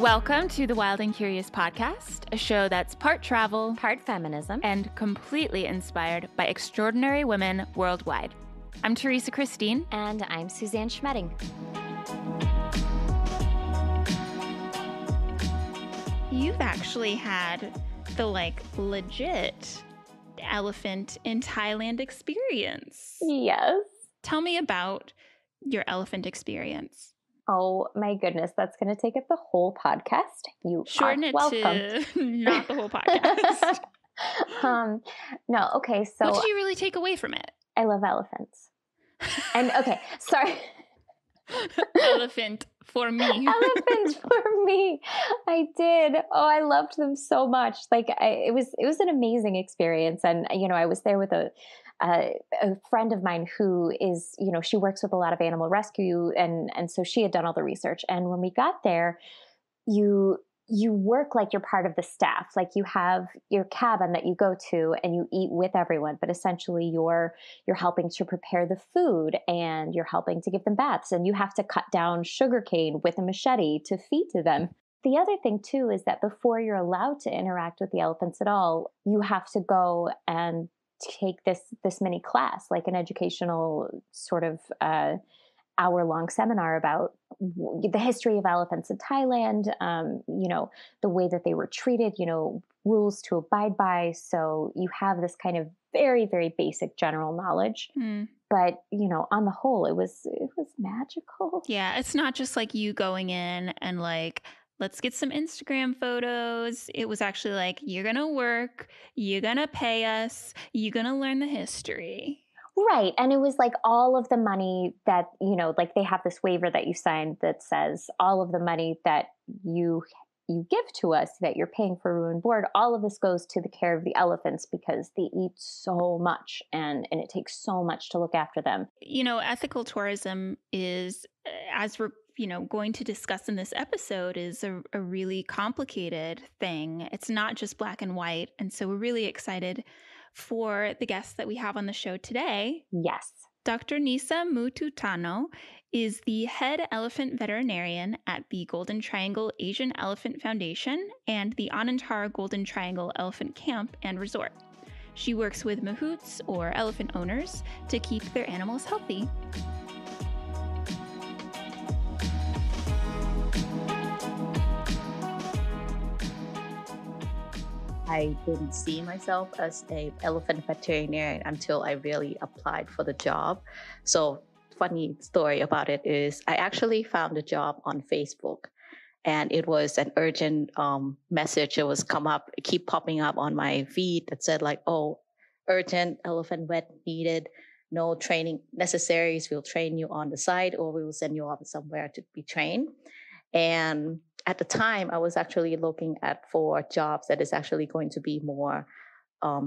Welcome to the Wild and Curious podcast, a show that's part travel, part feminism, and completely inspired by extraordinary women worldwide. I'm Theresa Christine. And I'm Suzanne Schmedding. You've actually had the legit elephant in Thailand experience. Yes. Tell me about your elephant experience. Oh my goodness, that's going to take up the whole podcast. You Shorten are it welcome. to not the whole podcast. No, okay, so what did you really take away from it? I love elephants. And okay, sorry. Elephant for me. Elephant for me. I did. Oh, I loved them so much. It was an amazing experience. And, I was there with a friend of mine who is, she works with a lot of animal rescue. And so she had done all the research. And when we got there, you work like you're part of the staff. Like you have your cabin that you go to and you eat with everyone, but essentially you're helping to prepare the food and you're helping to give them baths, and you have to cut down sugarcane with a machete to feed to them. The other thing too is that before you're allowed to interact with the elephants at all, you have to go and take this mini class, like an educational sort of hour-long seminar about the history of elephants in Thailand, the way that they were treated, rules to abide by. So you have this kind of very, very basic general knowledge. But, on the whole, it was magical. Yeah, it's not just like you going in and let's get some Instagram photos. It was actually you're going to work, you're going to pay us, you're going to learn the history. Right. And it was all of the money that, they have this waiver that you signed that says all of the money that you give to us, that you're paying for room and board, all of this goes to the care of the elephants because they eat so much and it takes so much to look after them. Ethical tourism is, as we're going to discuss in this episode, is a really complicated thing. It's not just black and white. And so we're really excited for the guests that we have on the show today. Yes. Dr. Nissa Mututanont is the head elephant veterinarian at the Golden Triangle Asian Elephant Foundation and the Anantara Golden Triangle Elephant Camp and Resort. She works with mahouts, or elephant owners, to keep their animals healthy. I didn't see myself as an elephant veterinarian until I really applied for the job. So, funny story about it is I actually found a job on Facebook, and it was an urgent message. It was keep popping up on my feed that said urgent elephant vet needed, no training necessary. We'll train you on the site, or we will send you off somewhere to be trained. And at the time, I was actually looking for jobs that is actually going to be more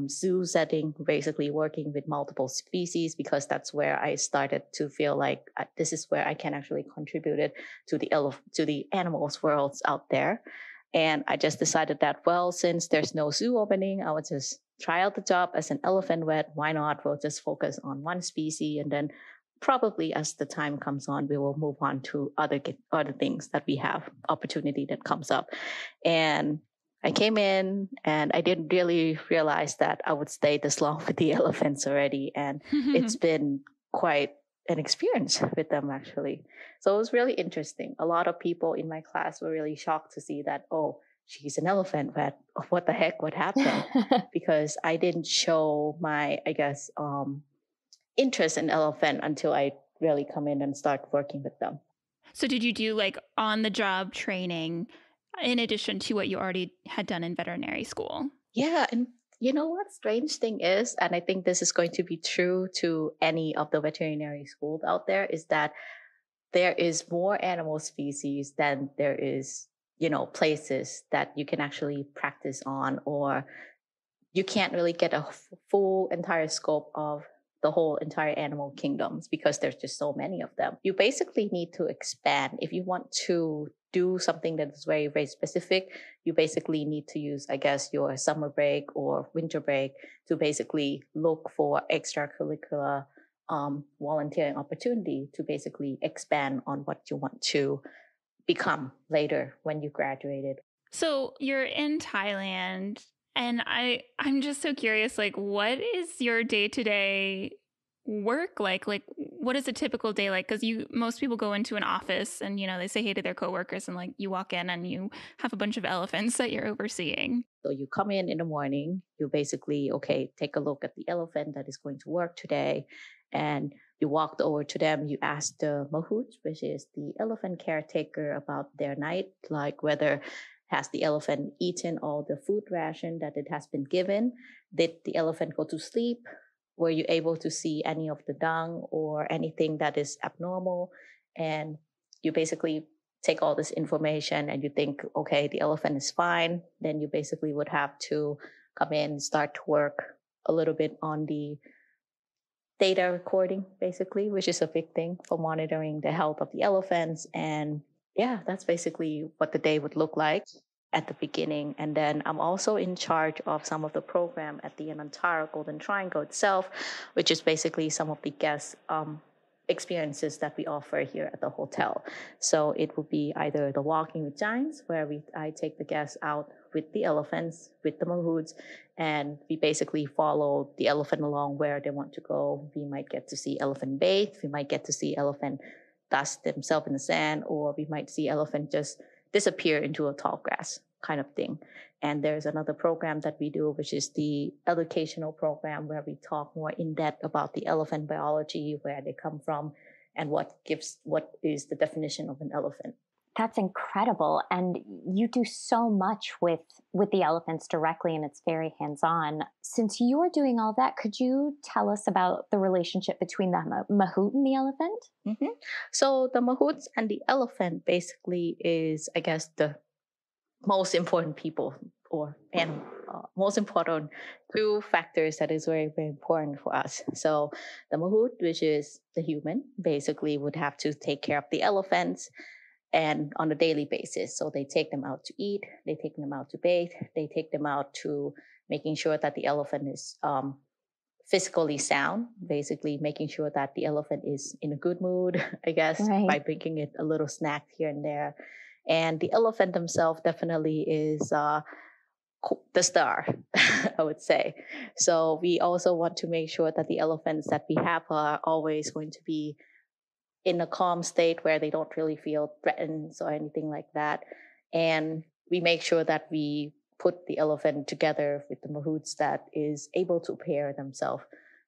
zoo setting, basically working with multiple species, because that's where I started to feel like this is where I can actually contribute it to the animals worlds out there. And I just decided that, since there's no zoo opening, I would just try out the job as an elephant vet. Why not? We'll just focus on one species, and then probably as the time comes on, we will move on to other things that we have opportunity that comes up. And I came in and I didn't really realize that I would stay this long with the elephants already. And it's been quite an experience with them, actually. So it was really interesting. A lot of people in my class were really shocked to see that, she's an elephant vet. What the heck? What happened? Because I didn't show my, interest in elephant until I really come in and start working with them. So did you do on-the-job training in addition to what you already had done in veterinary school? Yeah. And you know what strange thing is, and I think this is going to be true to any of the veterinary schools out there, is that there is more animal species than there is, places that you can actually practice on, or you can't really get a full entire scope of the whole entire animal kingdoms because there's just so many of them. You basically need to expand. If you want to do something that is very, very specific, you basically need to use, your summer break or winter break to basically look for extracurricular volunteering opportunity to basically expand on what you want to become later when you graduated. So you're in Thailand, and I'm just so curious, like, what is your day-to-day work like? Like, what is a typical day like? Because most people go into an office and, they say hey to their coworkers, and like you walk in and you have a bunch of elephants that you're overseeing. So you come in the morning, you basically, okay, take a look at the elephant that is going to work today. And you walked over to them, you ask the mahouts, which is the elephant caretaker, about their night, like whether has the elephant eaten all the food ration that it has been given? Did the elephant go to sleep? Were you able to see any of the dung or anything that is abnormal? And you basically take all this information and you think, okay, the elephant is fine. Then you basically would have to come in, start to work a little bit on the data recording, basically, which is a big thing for monitoring the health of the elephants. And yeah, that's basically what the day would look like at the beginning. And then I'm also in charge of some of the program at the Anantara Golden Triangle itself, which is basically some of the guest experiences that we offer here at the hotel. So it will be either the walking with giants, where I take the guests out with the elephants, with the mahouts, and we basically follow the elephant along where they want to go. We might get to see elephant bathe, we might get to see elephant dust themselves in the sand, or we might see elephant just disappear into a tall grass kind of thing. And there's another program that we do, which is the educational program, where we talk more in depth about the elephant biology, where they come from, and what is the definition of an elephant. That's incredible. And you do so much with the elephants directly, and it's very hands-on. Since you're doing all that, could you tell us about the relationship between the mahout and the elephant? Mm-hmm. So the mahouts and the elephant basically is, I guess, the most important people most important two factors that is very, very important for us. So the mahout, which is the human, basically would have to take care of the elephants and on a daily basis. So they take them out to eat, they take them out to bathe, they take them out to making sure that the elephant is physically sound, basically making sure that the elephant is in a good mood, I guess, Right. by bringing it a little snack here and there. And the elephant themselves definitely is the star, I would say. So we also want to make sure that the elephants that we have are always going to be in a calm state where they don't really feel threatened or anything like that. And we make sure that we put the elephant together with the mahouts that is able to pair themselves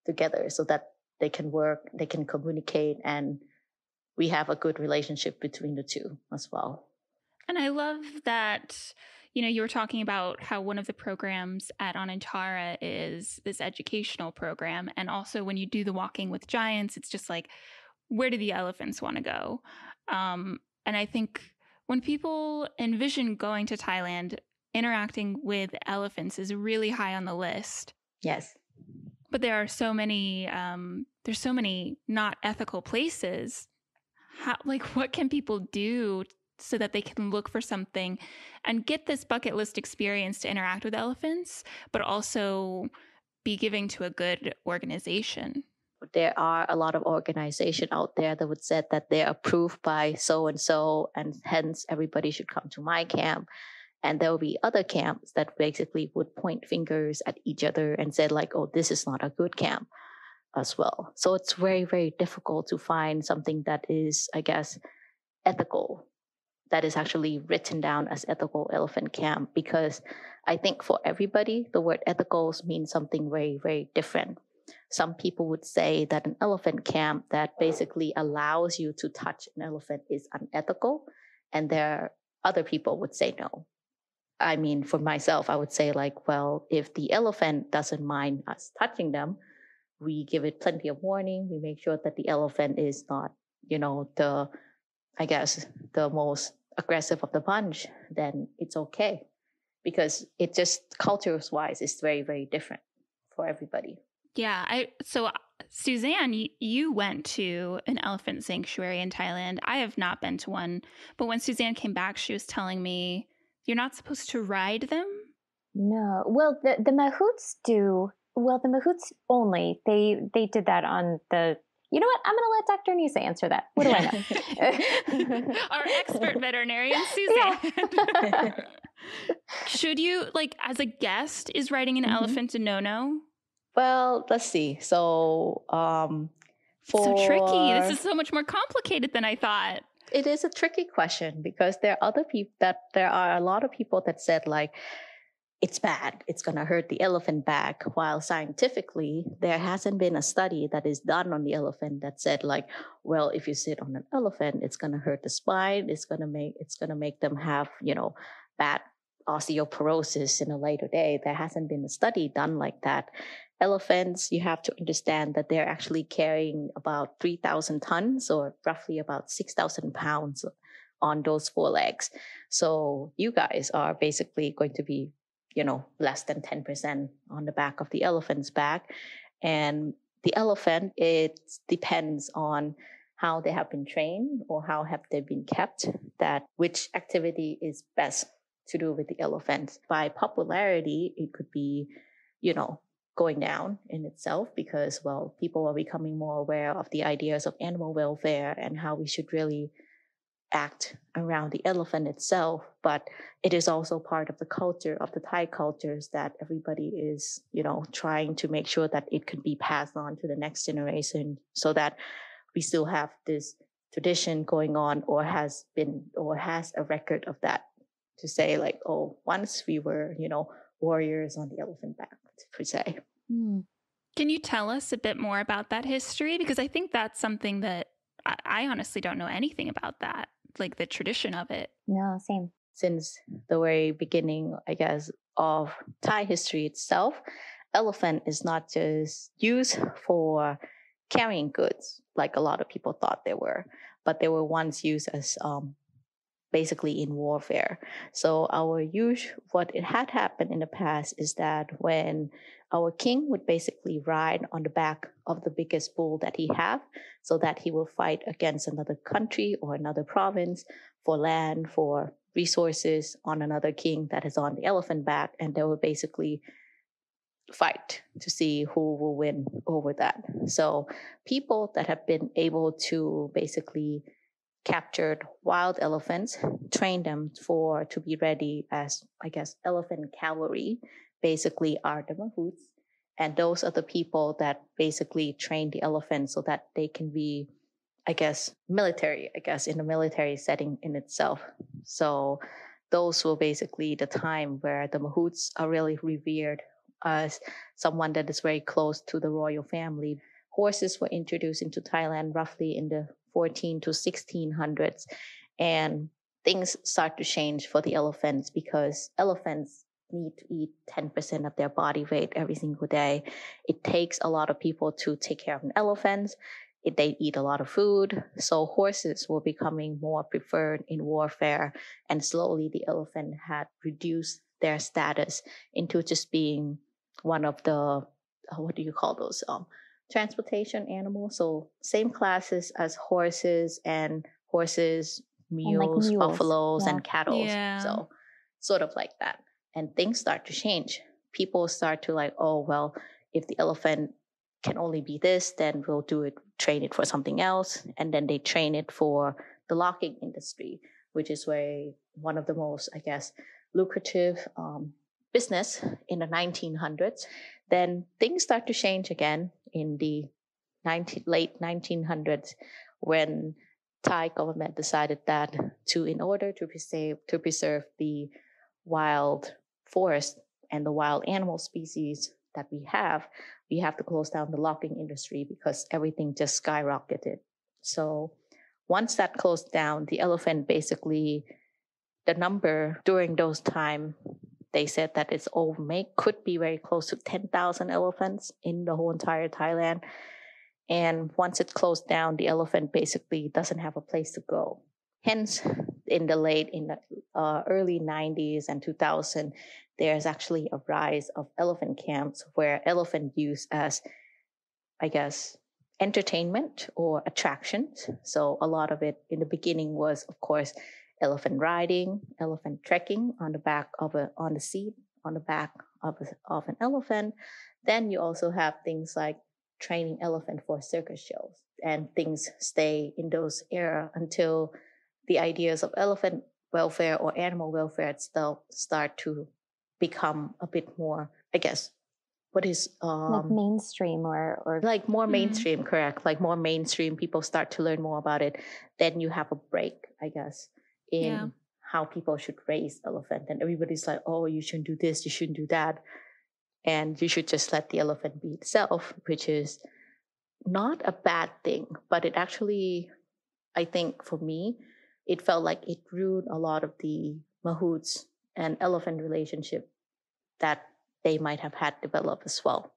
together so that they can work, they can communicate, and we have a good relationship between the two as well. And I love that, you were talking about how one of the programs at Anantara is this educational program. And also when you do the walking with giants, it's just like, where do the elephants want to go? And I think when people envision going to Thailand, interacting with elephants is really high on the list. Yes. But there are so many, there's so many not ethical places. What can people do so that they can look for something and get this bucket list experience to interact with elephants, but also be giving to a good organization? There are a lot of organizations out there that would say that they're approved by so-and-so, and hence everybody should come to my camp. And there will be other camps that basically would point fingers at each other and say like, oh, this is not a good camp as well. So it's very, very difficult to find something that is, I guess, ethical, that is actually written down as ethical elephant camp, because I think for everybody, the word ethical means something very, very different. Some people would say that an elephant camp that basically allows you to touch an elephant is unethical. And other people would say no. I mean, for myself, I would say like, well, if the elephant doesn't mind us touching them, we give it plenty of warning. We make sure that the elephant is not, the most aggressive of the bunch, then it's okay. Because it just cultures-wise is very, very different for everybody. Yeah. So Suzanne, you went to an elephant sanctuary in Thailand. I have not been to one, but when Suzanne came back, she was telling me you're not supposed to ride them. No. Well, the mahouts do. Well, the mahouts only. They did that on the You know what? I'm going to let Dr. Nissa answer that. What do I know? Our expert veterinarian, Suzanne. Should you, like, as a guest, is riding an elephant a no-no? Well, let's see. So, so tricky. This is so much more complicated than I thought. It is a tricky question because there are a lot of people that said like, it's bad, it's going to hurt the elephant back, while scientifically there hasn't been a study that is done on the elephant that said like, well, if you sit on an elephant, it's going to hurt the spine, it's going to make them have, bad osteoporosis in a later day. There hasn't been a study done like that. Elephants, you have to understand that they're actually carrying about 3,000 tons or roughly about 6,000 pounds on those forelegs. So you guys are basically going to be less than 10% on the back of the elephant's back. And the elephant, it depends on how they have been trained or how have they been kept, that which activity is best to do with the elephants. By popularity, it could be, going down in itself because, well, people are becoming more aware of the ideas of animal welfare and how we should really act around the elephant itself. But it is also part of the culture of the Thai cultures that everybody is, trying to make sure that it could be passed on to the next generation so that we still have this tradition going on or has a record of that to say like, oh, once we were, warriors on the elephant back, per se. Can you tell us a bit more about that history? Because I think that's something that I honestly don't know anything about that, like the tradition of it. No, same. Since the very beginning, I guess, of Thai history itself, elephant is not just used for carrying goods, like a lot of people thought they were, but they were once used as basically in warfare. So what it had happened in the past is that when our king would basically ride on the back of the biggest bull that he have, so that he will fight against another country or another province for land, for resources on another king that is on the elephant back, and they will basically fight to see who will win over that. So people that have been able to basically captured wild elephants, trained them to be ready as, I guess, elephant cavalry, basically are the mahouts. And those are the people that basically train the elephants so that they can be, I guess, military, in a military setting in itself. So those were basically the time where the mahouts are really revered as someone that is very close to the royal family. Horses were introduced into Thailand roughly in the 14 to 1600s, and things start to change for the elephants because elephants need to eat 10% of their body weight every single day. It takes a lot of people to take care of an elephant. They eat a lot of food. So horses were becoming more preferred in warfare, and slowly the elephant had reduced their status into just being one of the, what do you call those? Transportation animals. So same classes as horses, mules, buffaloes, and cattle. Yeah. So sort of like that. And things start to change. People start to like, oh, well, if the elephant can only be this, then we'll train it for something else. And then they train it for the locking industry, which is one of the most, I guess, lucrative business in the 1900s. Then things start to change again in the late 1900s when Thai government decided that in order to preserve the wild forest and the wild animal species that we have to close down the locking industry because everything just skyrocketed. So once that closed down, the elephant basically, the number during those time, they said that its old make could be very close to 10,000 elephants in the whole entire Thailand. And once it closed down, the elephant basically doesn't have a place to go. Hence, in the early 90s and 2000, there's actually a rise of elephant camps where elephant used as, I guess, entertainment or attractions. So a lot of it in the beginning was, of course, elephant riding, elephant trekking on the back of on the back of an elephant. Then you also have things like training elephant for circus shows, and things stay in those era until the ideas of elephant welfare or animal welfare itself start to become a bit more, I guess, what is like mainstream or like more mainstream, correct? Like more mainstream, people start to learn more about it. Then you have a break, I guess, in how people should raise elephant, and everybody's like, oh, you shouldn't do this, you shouldn't do that, and you should just let the elephant be itself, which is not a bad thing, but it actually, I think for me, it felt like it ruined a lot of the mahouts and elephant relationship that they might have had developed as well.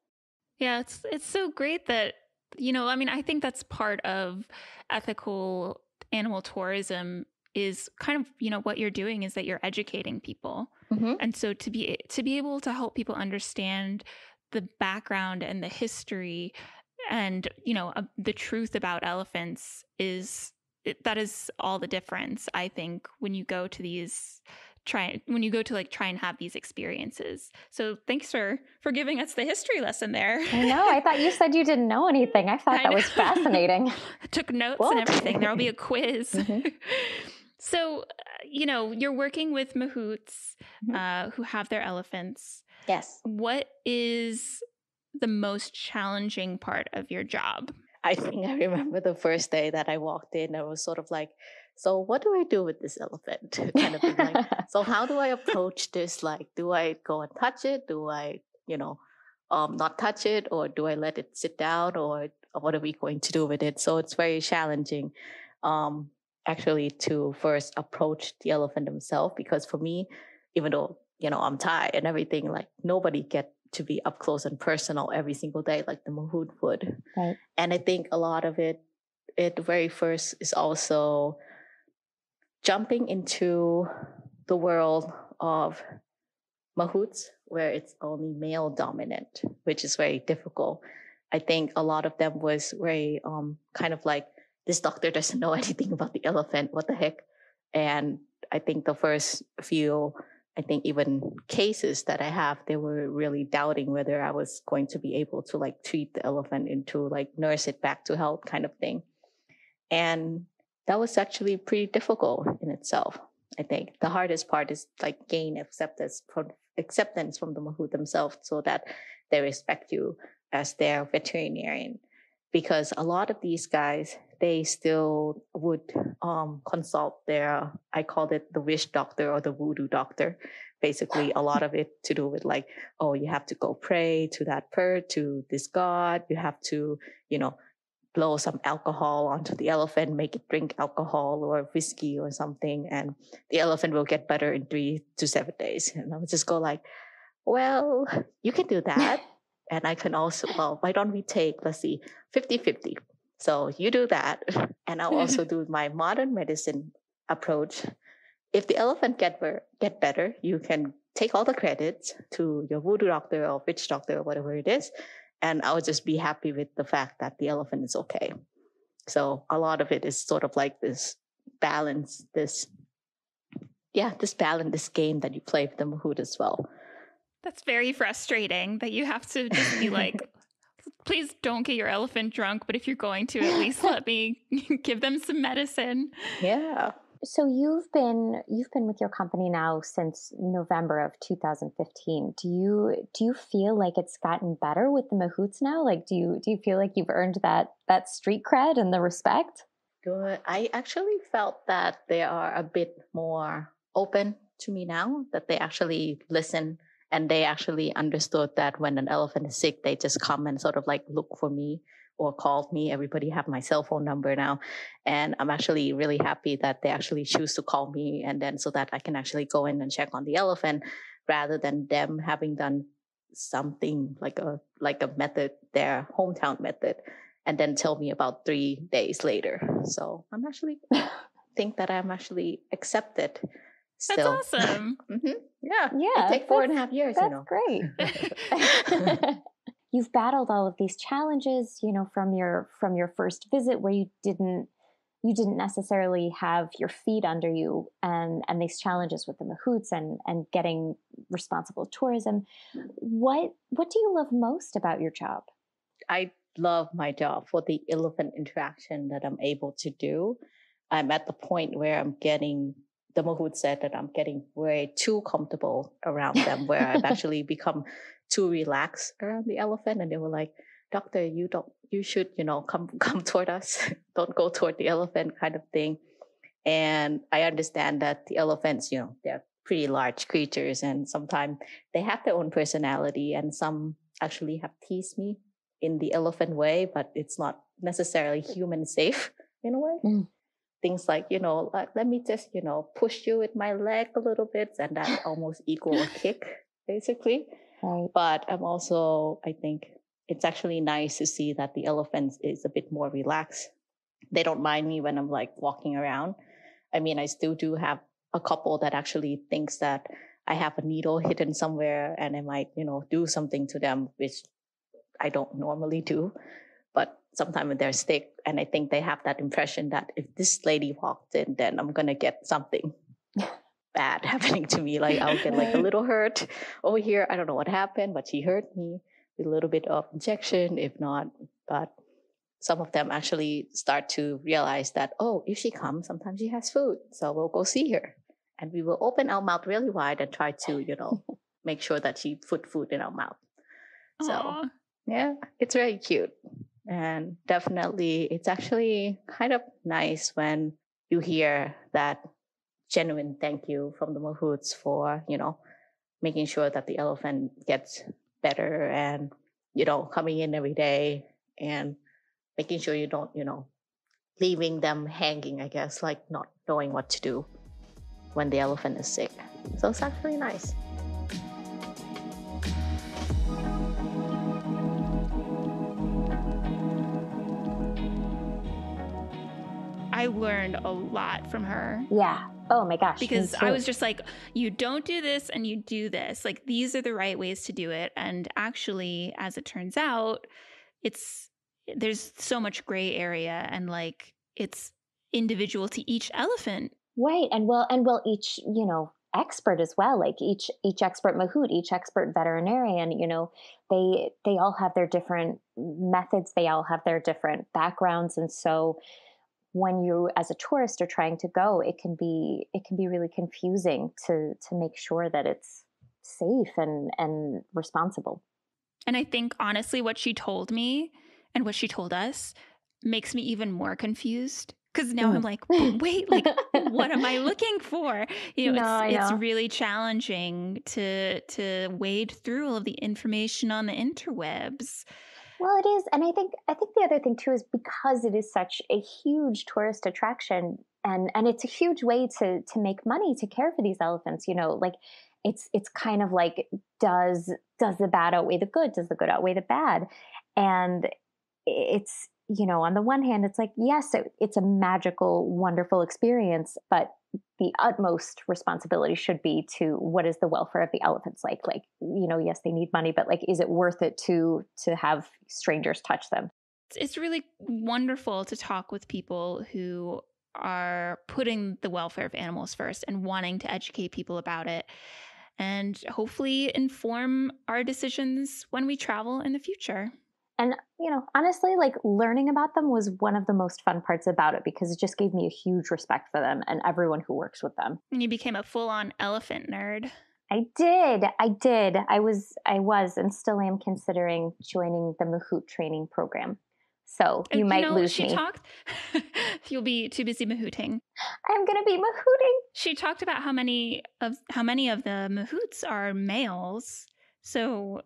Yeah, it's so great that, I mean, I think that's part of ethical animal tourism is kind of, what you're doing is that you're educating people. Mm-hmm. And so to be able to help people understand the background and the history and, the truth about elephants that is all the difference, I think, when you go to try and have these experiences. So thanks for giving us the history lesson there. I know. I thought you said you didn't know anything. I thought that was fascinating. Took notes and everything. There'll be a quiz. Mm-hmm. So, you're working with mahouts who have their elephants. Yes. What is the most challenging part of your job? I think I remember the first day that I walked in, I was sort of like, so what do I do with this elephant? Kind of thing. Like, so how do I approach this? Like, do I go and touch it? Do I, not touch it? Or do I let it sit down? Or what are we going to do with it? So it's very challenging, actually, to first approach the elephant himself. Because for me, even though, I'm Thai and everything, like nobody get to be up close and personal every single day like the mahout would. Right. And I think a lot of it very first is also jumping into the world of mahouts where it's only male dominant, which is very difficult. I think a lot of them was very kind of like, this doctor doesn't know anything about the elephant, what the heck? And I think the first few, even cases that I have, they were really doubting whether I was going to be able to like treat the elephant into like nurse it back to health kind of thing. And that was actually pretty difficult in itself. I think the hardest part is like gain acceptance from the mahout themselves so that they respect you as their veterinarian. Because a lot of these guys, they still would consult their, I called it the wish doctor or the voodoo doctor. Basically, a lot of it to do with like, oh, you have to go pray to that to this god. You have to, blow some alcohol onto the elephant, make it drink alcohol or whiskey or something, and the elephant will get better in 3 to 7 days. And I would just go like, well, you can do that. And I can also, well, why don't we take, let's see, 50-50. So you do that. And I'll also do my modern medicine approach. If the elephant get better, you can take all the credits to your voodoo doctor or witch doctor or whatever it is. And I'll just be happy with the fact that the elephant is okay. So a lot of it is sort of like this balance, this game that you play with the mahout as well. That's very frustrating that you have to just be like, please don't get your elephant drunk, but if you're going to, at least let me give them some medicine. Yeah. So you've been with your company now since November of 2015. Do you feel like it's gotten better with the mahouts now? Like, do you feel like you've earned that street cred and the respect? Good. I actually felt that they are a bit more open to me now, that they actually listen and they actually understood that when an elephant is sick, they just come and sort of like look for me or called me. Everybody have my cell phone number now. And I'm actually really happy that they actually choose to call me, and then so that I can actually go in and check on the elephant rather than them having done something like a method, their hometown method, and then tell me about 3 days later. So I'm actually think that I'm actually accepted. Still. That's awesome. Mm-hmm. Yeah. Yeah. It takes 4.5 years, That's great. You've battled all of these challenges, from your first visit where you didn't necessarily have your feet under you, and these challenges with the mahouts and getting responsible tourism. What do you love most about your job? I love my job for the elephant interaction that I'm able to do. I'm at the point where the mahout said that I'm getting way too comfortable around them, where I've actually become too relaxed around the elephant. And they were like, "Doctor, you should, come toward us. Don't go toward the elephant," kind of thing. And I understand that the elephants, they're pretty large creatures, and sometimes they have their own personality, and some actually have teased me in the elephant way, but it's not necessarily human safe in a way. Things like, like, let me just, push you with my leg a little bit, and that almost equal a kick, basically. Right. But I think it's actually nice to see that the elephants is a bit more relaxed. They don't mind me when I'm like walking around. I mean, I still do have a couple that actually thinks that I have a needle hidden somewhere and I might, do something to them, which I don't normally do. But sometimes when they're sick, and I think they have that impression that if this lady walked in, then I'm going to get something bad happening to me. Like I'll get like a little hurt over here. I don't know what happened, but she hurt me with a little bit of injection, if not. But some of them actually start to realize that, oh, if she comes, sometimes she has food. So we'll go see her. And we will open our mouth really wide and try to, make sure that she put food in our mouth. So, Aww. Yeah, it's very cute. And definitely, it's actually kind of nice when you hear that genuine thank you from the mahouts for, making sure that the elephant gets better and, coming in every day and making sure you don't, leaving them hanging, I guess, like not knowing what to do when the elephant is sick. So it's actually nice. I learned a lot from her. Yeah. Oh my gosh. Because I was just like, you don't do this and you do this. Like, these are the right ways to do it. And actually, as it turns out, there's so much gray area, and like it's individual to each elephant. Right. And each, expert as well, like each expert mahout, each expert veterinarian, they all have their different methods. They all have their different backgrounds. And so when you as a tourist are trying to go, it can be really confusing to make sure that it's safe and responsible. And I think honestly what she told me and what she told us makes me even more confused, because now I'm like, wait, like what am I looking for? It's really challenging to wade through all of the information on the interwebs. Well, it is. And I think the other thing too is because it is such a huge tourist attraction, and it's a huge way to make money to care for these elephants, like it's kind of like, does the bad outweigh the good? Does the good outweigh the bad? And it's, on the one hand, it's like, yes, it's a magical, wonderful experience, but the utmost responsibility should be to what is the welfare of the elephants like? Like, yes, they need money, but like, is it worth it to have strangers touch them? It's really wonderful to talk with people who are putting the welfare of animals first and wanting to educate people about it, and hopefully inform our decisions when we travel in the future. And, honestly, like learning about them was one of the most fun parts about it, because it just gave me a huge respect for them and everyone who works with them. And you became a full-on elephant nerd. I did. I was and still am considering joining the mahout training program. So you might lose me. You'll be too busy mahouting. I'm going to be mahouting. She talked about how many of the mahouts are males. So,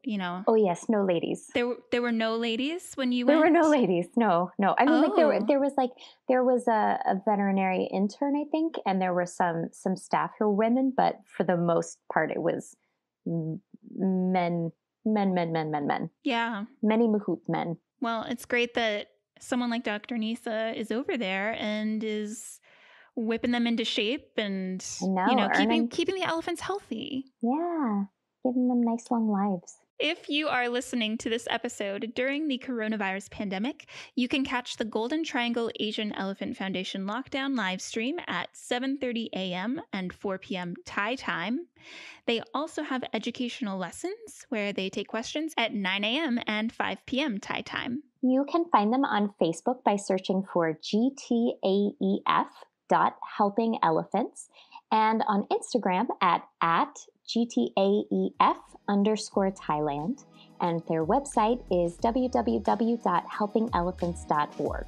Oh yes, no ladies. There were no ladies when you went? There were no ladies. No. I mean, like there was a veterinary intern, I think, and there were some staff who were women, but for the most part, it was men. Yeah. Many mahout men. Well, it's great that someone like Dr. Nissa is over there and is whipping them into shape and keeping the elephants healthy. Yeah. Giving them nice long lives. If you are listening to this episode during the coronavirus pandemic, you can catch the Golden Triangle Asian Elephant Foundation lockdown live stream at 7:30 a.m. and 4 p.m. Thai time. They also have educational lessons where they take questions at 9 a.m. and 5 p.m. Thai time. You can find them on Facebook by searching for GTAEF.helpingelephants and on Instagram at GTAEF_Thailand. And their website is www.helpingelephants.org.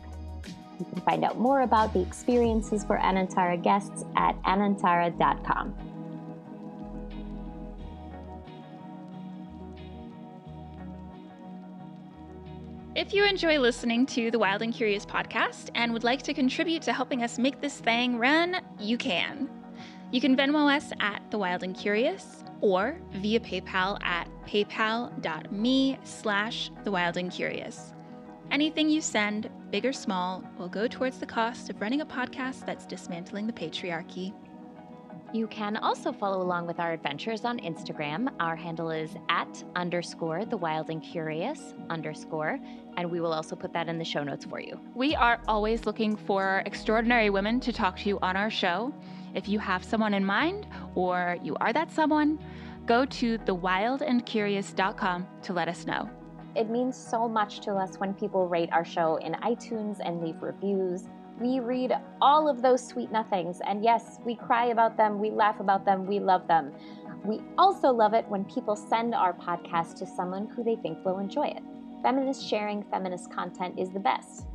You can find out more about the experiences for Anantara guests at anantara.com. If you enjoy listening to the Wild and Curious podcast and would like to contribute to helping us make this thing run, you can. You can Venmo us at The Wild and Curious or via PayPal at paypal.me/TheWildandCurious. Anything you send, big or small, will go towards the cost of running a podcast that's dismantling the patriarchy. You can also follow along with our adventures on Instagram. Our handle is @_TheWildandCurious_, and we will also put that in the show notes for you. We are always looking for extraordinary women to talk to you on our show. If you have someone in mind, or you are that someone, go to thewildandcurious.com to let us know. It means so much to us when people rate our show in iTunes and leave reviews. We read all of those sweet nothings, and yes, we cry about them, we laugh about them, we love them. We also love it when people send our podcast to someone who they think will enjoy it. Feminist sharing feminist content is the best.